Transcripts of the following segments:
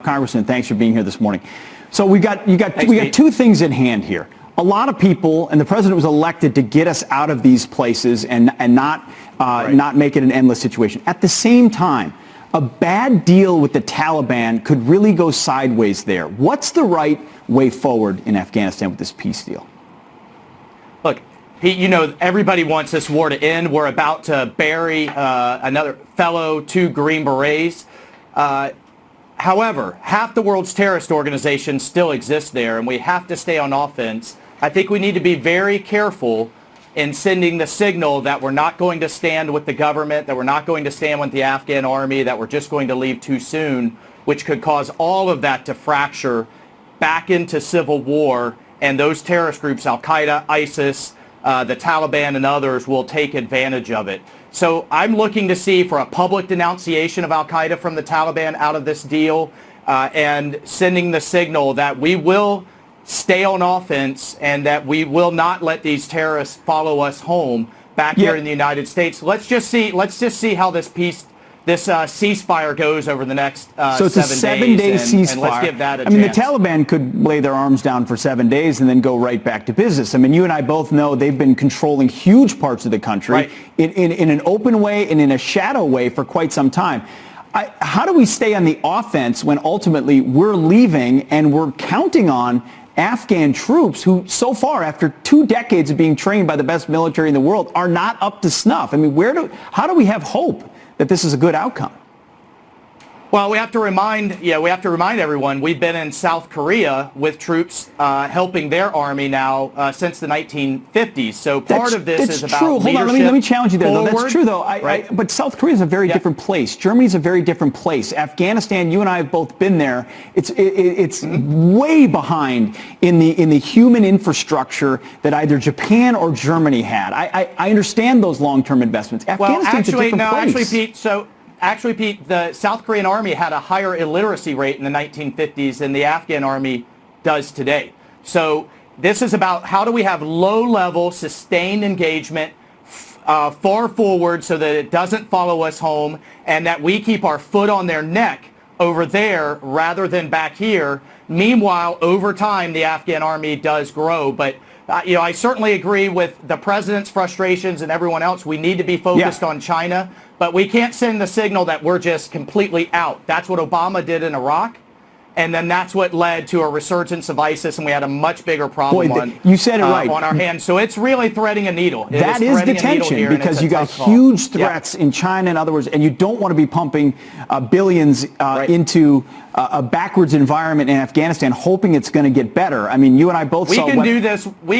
Congressman, thanks for being here this morning. So we got Pete. two things in hand here. A lot of people, and the president was elected to get us out of these places and not make it an endless situation. At the same time, a bad deal with the Taliban could really go sideways there. What's the right way forward in Afghanistan with this peace deal? Look, Pete, you know everybody wants this war to end. We're about to bury another fellow, 2 Green Berets. However, half the world's terrorist organizations still exist there, and we have to stay on offense. I think we need to be very careful in sending the signal that we're not going to stand with the government, that we're not going to stand with the Afghan army, that we're just going to leave too soon, which could cause all of that to fracture back into civil war, and those terrorist groups, Al-Qaeda, ISIS, the Taliban, and others will take advantage of it. So I'm looking to see for a public denunciation of Al-Qaeda from the Taliban out of this deal and sending the signal that we will stay on offense and that we will not let these terrorists follow us home back here in the United States. Let's just see how this ceasefire goes over the next 7 days. So it's a 7-day ceasefire. And let's give that a chance. I mean, the Taliban could lay their arms down for 7 days and then go right back to business. I mean, you and I both know they've been controlling huge parts of the country in an open way and in a shadow way for quite some time. How do we stay on the offense when ultimately we're leaving and we're counting on Afghan troops who, so far, after 2 decades of being trained by the best military in the world, are not up to snuff? I mean, how do we have hope that this is a good outcome? Well, we have to remind everyone we've been in South Korea with troops helping their army now since the 1950s. So part of this is about leadership. Hold on, let me challenge you there, though. That's true, though. But South Korea is a very different place. Germany is a very different place. Afghanistan, you and I have both been there. It's way behind in the human infrastructure that either Japan or Germany had. I understand those long-term investments. Afghanistan's a different place. Actually, Pete, the South Korean army had a higher illiteracy rate in the 1950s than the Afghan army does today. So this is about how do we have low-level, sustained engagement far forward so that it doesn't follow us home and that we keep our foot on their neck over there rather than back here. Meanwhile, over time, the Afghan army does grow. But I certainly agree with the president's frustrations and everyone else. We need to be focused on China, but we can't send the signal that we're just completely out. That's what Obama did in Iraq, and then that's what led to a resurgence of ISIS, and we had a much bigger problem you said it right. on our hands. So it's really threading a needle. That is the tension, because you got huge threats in China, in other words, and you don't want to be pumping billions into a backwards environment in Afghanistan, hoping it's going to get better. I mean, you and I both saw. We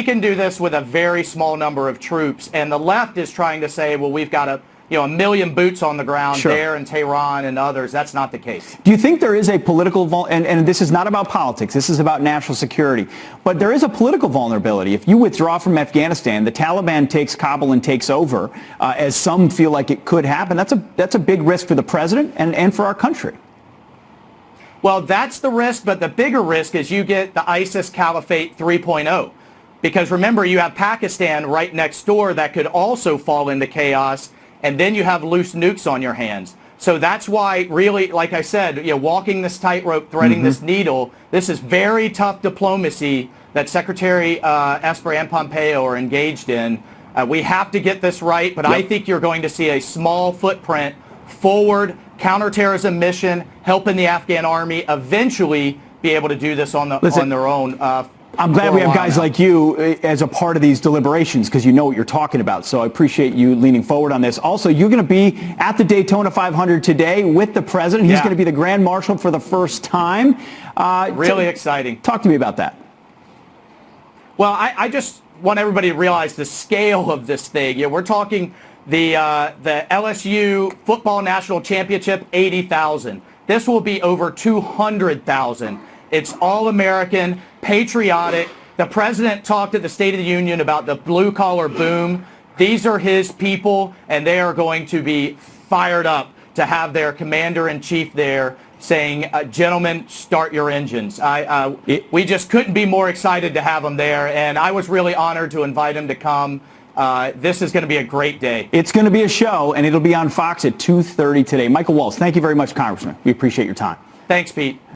can do this with a very small number of troops, and the left is trying to say, well, we've got a million boots on the ground there in Tehran and others. That's not the case. Do you think there is a political and this is not about politics, this is about national security, but there is a political vulnerability. If you withdraw from Afghanistan, the Taliban takes Kabul and takes over, as some feel like it could happen. That's a big risk for the president and for our country. Well, that's the risk, but the bigger risk is you get the ISIS Caliphate 3.0. Because remember, you have Pakistan right next door that could also fall into chaos, and then you have loose nukes on your hands. So that's why, really, like I said, walking this tightrope, threading this needle, this is very tough diplomacy that Secretary Esper and Pompeo are engaged in. We have to get this right, but I think you're going to see a small footprint forward, counterterrorism mission, helping the Afghan army eventually be able to do this on their own. I'm glad we have guys like you as a part of these deliberations, because you know what you're talking about. So I appreciate you leaning forward on this. Also, you're going to be at the Daytona 500 today with the president. He's going to be the Grand Marshal for the first time. Really exciting. Talk to me about that. Well, I just want everybody to realize the scale of this thing. We're talking the LSU football national championship, 80,000. This will be over 200,000. It's all-American, patriotic. The president talked at the State of the Union about the blue-collar boom. These are his people, and they are going to be fired up to have their commander-in-chief there saying, gentlemen, start your engines. We just couldn't be more excited to have him there, and I was really honored to invite him to come. This is going to be a great day. It's going to be a show, and it'll be on Fox at 2:30 today. Michael Waltz, thank you very much, Congressman. We appreciate your time. Thanks, Pete.